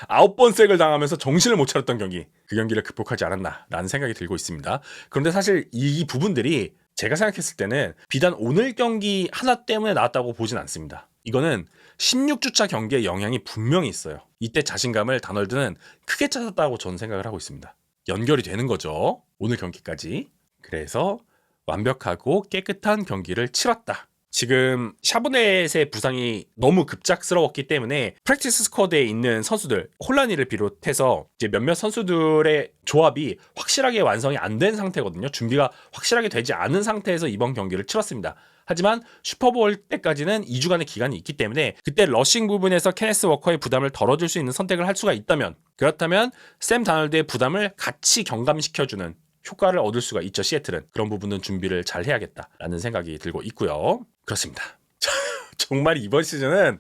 A: 9번 색을 당하면서 정신을 못 차렸던 경기 그 경기를 극복하지 않았나라는 생각이 들고 있습니다. 그런데 사실 이 부분들이 제가 생각했을 때는 비단 오늘 경기 하나 때문에 나왔다고 보진 않습니다. 이거는 16주차 경기의 영향이 분명히 있어요. 이때 자신감을 다널드는 크게 찾았다고 저는 생각을 하고 있습니다. 연결이 되는 거죠. 오늘 경기까지. 그래서 완벽하고 깨끗한 경기를 치렀다. 지금 샤브넷의 부상이 너무 급작스러웠기 때문에 프랙티스 스쿼드에 있는 선수들 홀라니를 비롯해서 이제 몇몇 선수들의 조합이 확실하게 완성이 안 된 상태거든요. 준비가 확실하게 되지 않은 상태에서 이번 경기를 치렀습니다. 하지만 슈퍼볼 때까지는 2주간의 기간이 있기 때문에 그때 러싱 부분에서 케네스 워커의 부담을 덜어줄 수 있는 선택을 할 수가 있다면 그렇다면 샘 다널드의 부담을 같이 경감시켜주는 효과를 얻을 수가 있죠. 시애틀은 그런 부분은 준비를 잘 해야겠다라는 생각이 들고 있고요. 그렇습니다. 정말 이번 시즌은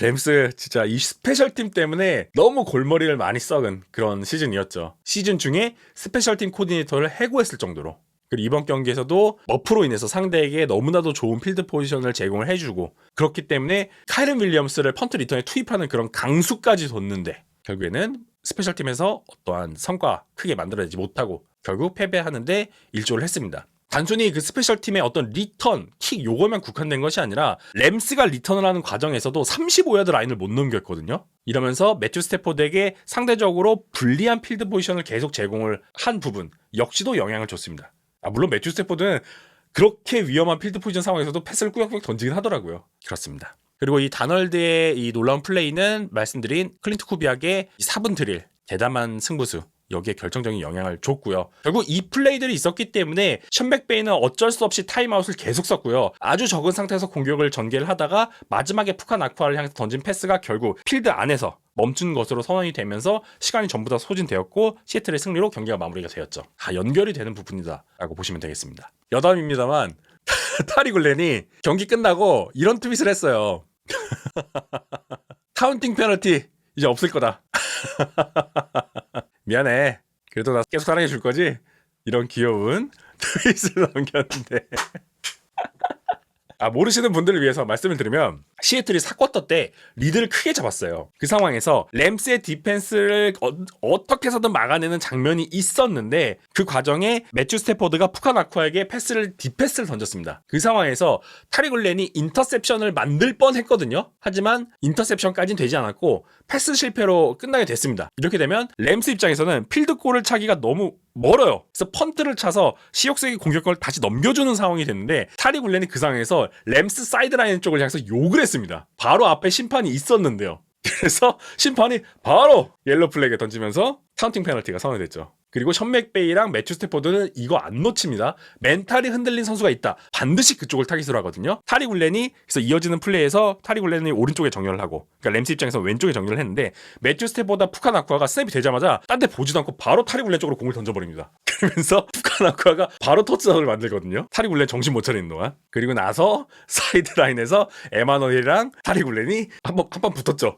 A: 램스 진짜 이 스페셜팀 때문에 너무 골머리를 많이 썩은 그런 시즌이었죠. 시즌 중에 스페셜팀 코디네이터를 해고했을 정도로. 그리고 이번 경기에서도 머프로 인해서 상대에게 너무나도 좋은 필드 포지션을 제공을 해주고 그렇기 때문에 카이런 윌리엄스를 펀트 리턴에 투입하는 그런 강수까지 뒀는데 결국에는 스페셜팀에서 어떠한 성과 크게 만들어내지 못하고 결국 패배하는데 일조를 했습니다. 단순히 그 스페셜팀의 어떤 리턴, 킥 요거만 국한된 것이 아니라 램스가 리턴을 하는 과정에서도 35야드 라인을 못 넘겼거든요. 이러면서 매튜 스태포드에게 상대적으로 불리한 필드 포지션을 계속 제공을 한 부분 역시도 영향을 줬습니다. 물론 매튜 스태포드는 그렇게 위험한 필드 포지션 상황에서도 패스를 꾸역꾸역 던지긴 하더라고요. 그렇습니다. 그리고 이 다널드의 이 놀라운 플레이는 말씀드린 클린트 쿠비악의 4분 드릴, 대담한 승부수, 여기에 결정적인 영향을 줬고요. 결국 이 플레이들이 있었기 때문에 션 맥베이는 어쩔 수 없이 타임아웃을 계속 썼고요. 아주 적은 상태에서 공격을 전개를 하다가 마지막에 푸카 나쿠아를 향해서 던진 패스가 결국 필드 안에서 멈춘 것으로 선언이 되면서 시간이 전부 다 소진되었고 시애틀의 승리로 경기가 마무리가 되었죠. 다 연결이 되는 부분이다 라고 보시면 되겠습니다. 여담입니다만 타리 굴렌이 경기 끝나고 이런 트윗을 했어요. 카운팅 페널티 이제 없을 거다. 미안해. 그래도 나 계속 사랑해 줄 거지? 이런 귀여운 트윗을 남겼는데 모르시는 분들을 위해서 말씀을 드리면 시애틀이 4쿼터 때 리드를 크게 잡았어요. 그 상황에서 램스의 디펜스를 어떻게 해서든 막아내는 장면이 있었는데 그 과정에 매튜 스태포드가 푸카 나쿠아에게 디패스를 던졌습니다. 그 상황에서 타리 굴렌이 인터셉션을 만들 뻔했거든요. 하지만 인터셉션까지는 되지 않았고 패스 실패로 끝나게 됐습니다. 이렇게 되면 램스 입장에서는 필드골을 차기가 너무 멀어요. 그래서 펀트를 차서 시옥스에게 공격권을 다시 넘겨주는 상황이 됐는데 타리 굴렌이 그 상황에서 램스 사이드라인 쪽을 향해서 욕을 했습니다. 바로 앞에 심판이 있었는데요. 그래서 심판이 바로 옐로 플래그에 던지면서 카운팅 페널티가 선언됐죠. 그리고 션 맥베이랑 매튜 스태포드는 이거 안 놓칩니다. 멘탈이 흔들린 선수가 있다. 반드시 그쪽을 타깃으로 하거든요. 타리 굴렌이 그래서 이어지는 플레이에서 타리 굴렌이 오른쪽에 정렬을 하고 그러니까 램스 입장에서 왼쪽에 정렬을 했는데 매튜 스태포드와 푸카 나쿠아가 스냅이 되자마자 딴 데 보지도 않고 바로 타리 굴렌 쪽으로 공을 던져버립니다. 그러면서 푸카 나쿠아가 바로 터치다운을 만들거든요. 타리 굴렌 정신 못 차리는 동안. 그리고 나서 사이드라인에서 에마누엘이랑 타리 굴렌이 한번 붙었죠.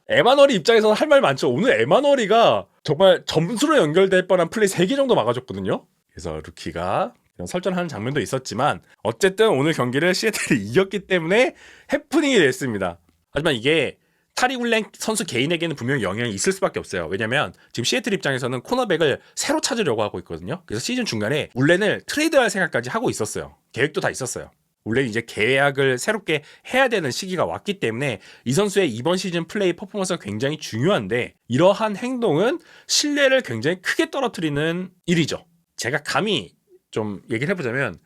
A: 에마누엘 입장에서는 할 말 많죠. 오늘 에마누엘이가 정말 점수로 연결될 뻔한 플레이 3개 정도 막아줬거든요. 그래서 루키가 이런 설전하는 장면도 있었지만 어쨌든 오늘 경기를 시애틀이 이겼기 때문에 해프닝이 됐습니다. 하지만 이게 타리 굴렌 선수 개인에게는 분명히 영향이 있을 수밖에 없어요. 왜냐면 지금 시애틀 입장에서는 코너백을 새로 찾으려고 하고 있거든요. 그래서 시즌 중간에 굴렌을 트레이드할 생각까지 하고 있었어요. 계획도 다 있었어요. 원래 이제 계약을 새롭게 해야 되는 시기가 왔기 때문에 이 선수의 이번 시즌 플레이 퍼포먼스가 굉장히 중요한데 이러한 행동은 신뢰를 굉장히 크게 떨어뜨리는 일이죠. 제가 감히 좀 얘기를 해보자면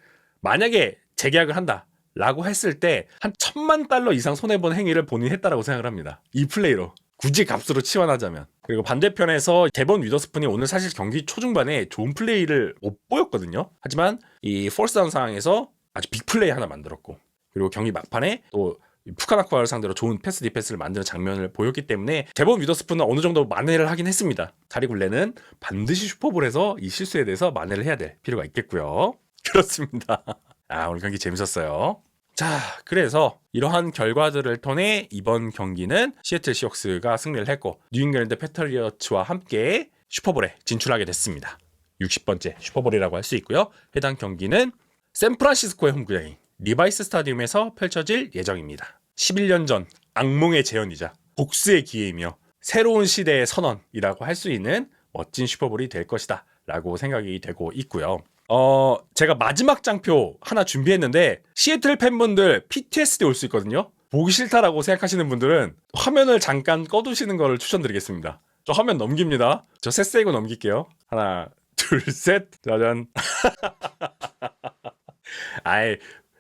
A: 만약에 재계약을 한다 라고 했을 때 한 $10,000,000 이상 손해본 행위를 본인이 했다라고 생각을 합니다. 이 플레이로 굳이 값으로 치환하자면. 그리고 반대편에서 데본 위더스푼이 오늘 사실 경기 초중반에 좋은 플레이를 못 보였거든요. 하지만 이 폴스다운 상황에서 아주 빅플레이 하나 만들었고 그리고 경기 막판에 또 푸카 나쿠아를 상대로 좋은 패스 디펜스를 만드는 장면을 보였기 때문에 데본 위더스푼은 어느 정도 만회를 하긴 했습니다. 타리 굴렌은 반드시 슈퍼볼에서 이 실수에 대해서 만회를 해야 될 필요가 있겠고요. 그렇습니다. 오늘 경기 재밌었어요. 자, 그래서 이러한 결과들을 통해 이번 경기는 시애틀 시옥스가 승리를 했고 뉴잉글랜드 패트리어츠와 함께 슈퍼볼에 진출하게 됐습니다. 60번째 슈퍼볼이라고 할 수 있고요. 해당 경기는 샌프란시스코의 홈구장인 리바이스 스타디움에서 펼쳐질 예정입니다. 11년 전 악몽의 재현이자 복수의 기회이며 새로운 시대의 선언이라고 할 수 있는 멋진 슈퍼볼이 될 것이다 라고 생각이 되고 있고요. 제가 마지막 장표 하나 준비했는데 시애틀 팬분들 PTSD 올 수 있거든요. 보기 싫다라고 생각하시는 분들은 화면을 잠깐 꺼두시는 거를 추천드리겠습니다. 저 화면 넘깁니다. 저 셋 세고 넘길게요. 하나, 둘, 셋, 짜잔.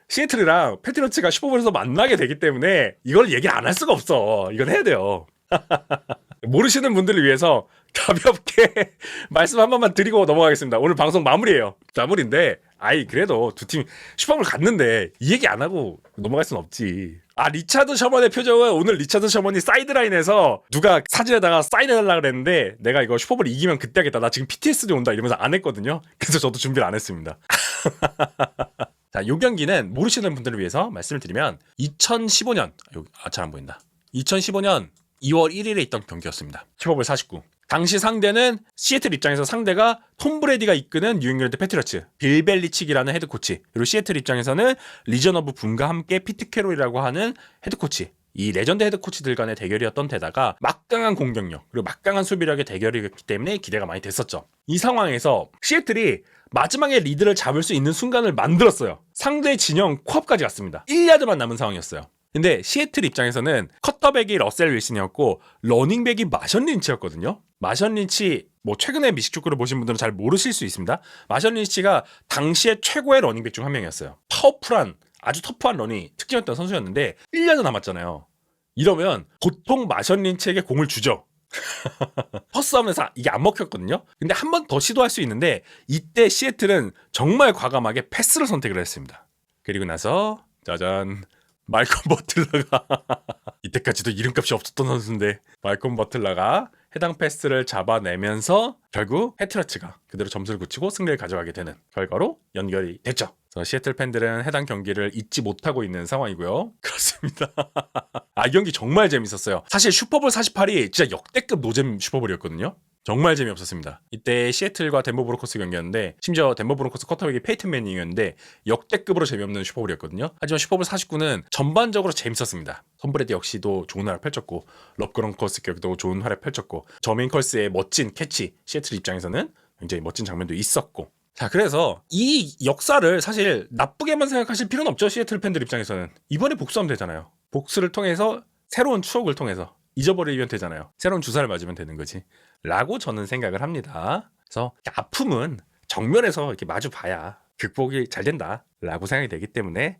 A: 시애틀이랑 패트리어츠가 슈퍼볼에서 만나게 되기 때문에 이걸 얘기 안 할 수가 없어. 이건 해야 돼요. 모르시는 분들을 위해서 가볍게 말씀 한 번만 드리고 넘어가겠습니다. 오늘 방송 마무리예요. 마무리인데 그래도 두 팀 슈퍼볼 갔는데 이 얘기 안 하고 넘어갈 순 없지. 리차드 셔먼의 표정은 오늘 리차드 셔먼이 사이드라인에서 누가 사진에다가 사인해달라 그랬는데 내가 이거 슈퍼볼 이기면 그때 하겠다. 나 지금 PTSD 온다 이러면서 안 했거든요. 그래서 저도 준비를 안 했습니다. 자, 요 경기는 모르시는 분들을 위해서 말씀을 드리면 2015년 잘 안 보인다. 2015년 2월 1일에 있던 경기였습니다. 슈퍼볼 49. 당시 상대는 시애틀 입장에서 상대가 톰 브레디가 이끄는 뉴잉글랜드 패트리어츠 빌 벨리칙이라는 헤드코치, 그리고 시애틀 입장에서는 리전 오브 붐과 함께 피트 캐롤이라고 하는 헤드코치, 이 레전드 헤드코치들 간의 대결이었던 데다가 막강한 공격력 그리고 막강한 수비력의 대결이었기 때문에 기대가 많이 됐었죠. 이 상황에서 시애틀이 마지막에 리드를 잡을 수 있는 순간을 만들었어요. 상대 진영 코앞까지 갔습니다. 1야드만 남은 상황이었어요. 근데 시애틀 입장에서는 쿼터백이 러셀 윌슨이었고 러닝백이 마션 린치였거든요. 마션 린치 뭐 최근에 미식축구를 보신 분들은 잘 모르실 수 있습니다. 마션 린치가 당시에 최고의 러닝백 중 한 명이었어요. 파워풀한 아주 터프한 런이 특징이었던 선수였는데 1년도 남았잖아요. 이러면 보통 마션 린치에게 공을 주죠. 퍼스하면서 이게 안 먹혔거든요. 근데 한 번 더 시도할 수 있는데 이때 시애틀은 정말 과감하게 패스를 선택을 했습니다. 그리고 나서 짜잔, 말콤 버틀러가 이때까지도 이름값이 없었던 선수인데 말콤 버틀러가 해당 패스를 잡아내면서 결국 헤트러치가 그대로 점수를 굳히고 승리를 가져가게 되는 결과로 연결이 됐죠. 그래서 시애틀 팬들은 해당 경기를 잊지 못하고 있는 상황이고요. 그렇습니다. 이 경기 정말 재밌었어요. 사실 슈퍼볼 48이 진짜 역대급 노잼 슈퍼볼이었거든요. 정말 재미없었습니다. 이때 시애틀과 덴버 브로커스 경기였는데 심지어 덴버 브로커스 쿼터백이 페이튼 매닝이었는데 역대급으로 재미없는 슈퍼볼이었거든요. 하지만 슈퍼볼 49는 전반적으로 재밌었습니다. 톰 브레디 역시도 좋은 활약 펼쳤고 럽 그론커스 격도 좋은 활약 펼쳤고 저메인 컬스의 멋진 캐치, 시애틀 입장에서는 굉장히 멋진 장면도 있었고, 자, 그래서 이 역사를 사실 나쁘게만 생각하실 필요는 없죠. 시애틀 팬들 입장에서는 이번에 복수하면 되잖아요. 복수를 통해서 새로운 추억을 통해서 잊어버리면 되잖아요. 새로운 주사를 맞으면 되는 거지 라고 저는 생각을 합니다. 그래서 아픔은 정면에서 이렇게 마주 봐야 극복이 잘 된다 라고 생각이 되기 때문에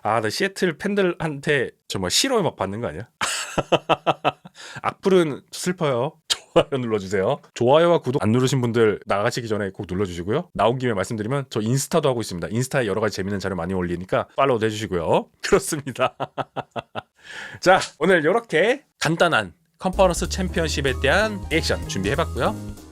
A: 나 시애틀 팬들한테 정말 싫어요 막 받는 거 아니야? 악플은 슬퍼요. 좋아요 눌러주세요. 좋아요와 구독 안 누르신 분들 나가시기 전에 꼭 눌러주시고요. 나온 김에 말씀드리면 저 인스타도 하고 있습니다. 인스타에 여러 가지 재밌는 자료 많이 올리니까 팔로우 해주시고요. 그렇습니다. 자, 오늘 이렇게 간단한 컨퍼런스 챔피언십에 대한 리액션 준비해봤고요.